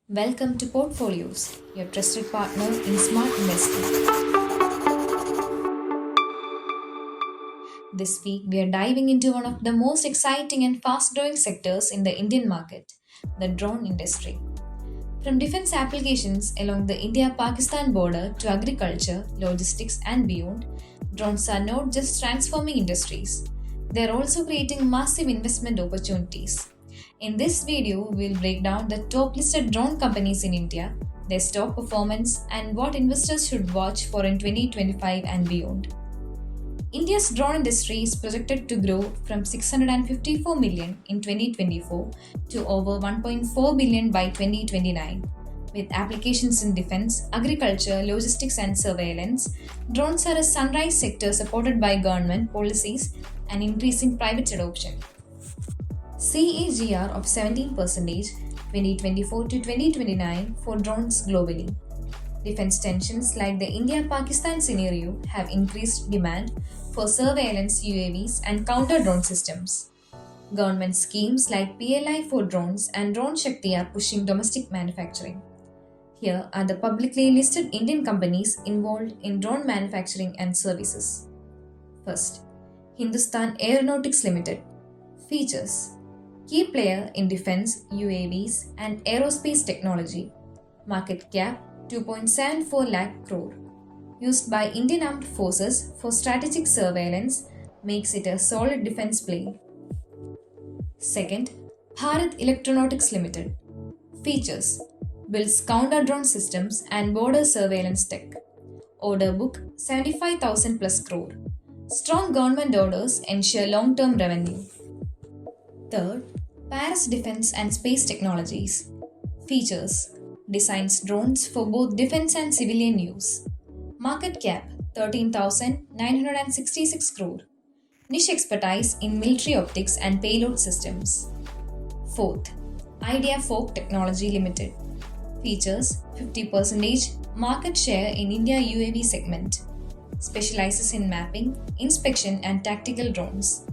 Welcome to Portfoliozz, your trusted partner in smart investing. This week, we are diving into one of the most exciting and fast growing sectors in the Indian market, the drone industry. From defense applications along the India Pakistan border to agriculture, logistics, and beyond, drones are not just transforming industries, they are also creating massive investment opportunities. In this video, we'll break down the top listed drone companies in India, their stock performance, and what investors should watch for in 2025 and beyond. India's drone industry is projected to grow from 654 million in 2024 to over 1.4 billion by 2029. With applications in defense, agriculture, logistics, and surveillance, drones are a sunrise sector supported by government policies and increasing private adoption. CAGR of 17% 2024 to 2029 for drones globally. Defense tensions like the India-Pakistan scenario have increased demand for surveillance UAVs and counter-drone systems. Government schemes like PLI for drones and Drone Shakti are pushing domestic manufacturing. Here are the publicly listed Indian companies involved in drone manufacturing and services. First, Hindustan Aeronautics Limited. Features: key player in defense, UAVs, and aerospace technology. Market cap 2.74 lakh crore. Used by Indian Armed Forces for strategic surveillance, makes it a solid defense play. Second, Bharat Electronics Limited. Features: builds counter drone systems and border surveillance tech. Order book 75,000 plus crore. Strong government orders ensure long-term revenue. Third, Paris Defense and Space Technologies. Features: designs drones for both defense and civilian use. Market cap 13,966 crore. Niche expertise in military optics and payload systems. Fourth, Idea Folk Technology Limited. Features: 50% market share in India UAV segment. Specializes in mapping, inspection, and tactical drones.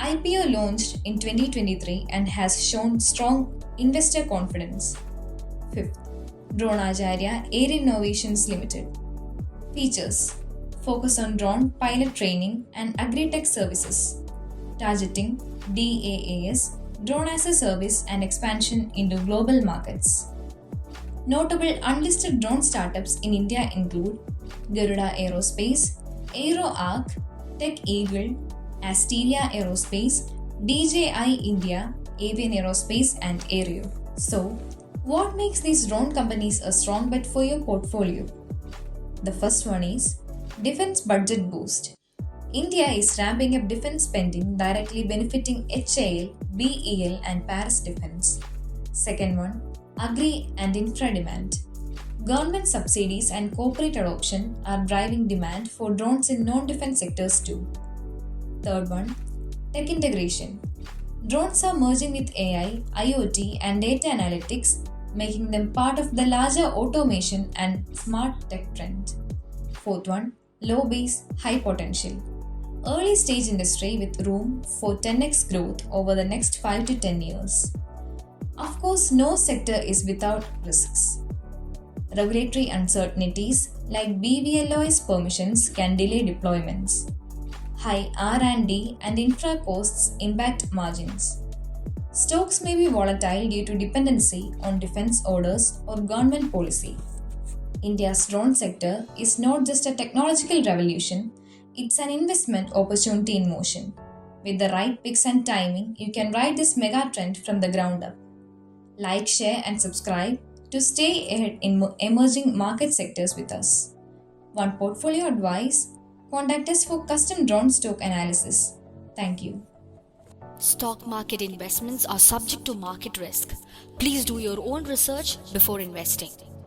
IPO launched in 2023 and has shown strong investor confidence. Fifth, Dronacharya Air Innovations Limited. Features: focus on drone pilot training and agri-tech services, targeting DAAS, drone as a service, and expansion into global markets. Notable unlisted drone startups in India include Garuda Aerospace, AeroArc, Tech Eagle, Asteria Aerospace, DJI India, Avian Aerospace, and Aereo. So, what makes these drone companies a strong bet for your portfolio? The first one is defense budget boost. India is ramping up defense spending directly benefiting HAL, BEL, and Paris Defense. Second one, agri and infra demand. Government subsidies and corporate adoption are driving demand for drones in non-defense sectors too. Third one, tech integration. Drones are merging with AI, IoT, and data analytics, making them part of the larger automation and smart tech trend. Fourth one, low base, high potential. Early stage industry with room for 10x growth over the next 5 to 10 years. Of course, no sector is without risks. Regulatory uncertainties like BVLOS permissions can delay deployments. High R&D and infra costs impact margins. Stocks may be volatile due to dependency on defense orders or government policy. India's drone sector is not just a technological revolution, it's an investment opportunity in motion. With the right picks and timing, you can ride this mega trend from the ground up. Like, share, and subscribe to stay ahead in emerging market sectors with us. Want portfolio advice? Contact us for custom drone stock analysis. Thank you. Stock market investments are subject to market risk. Please do your own research before investing.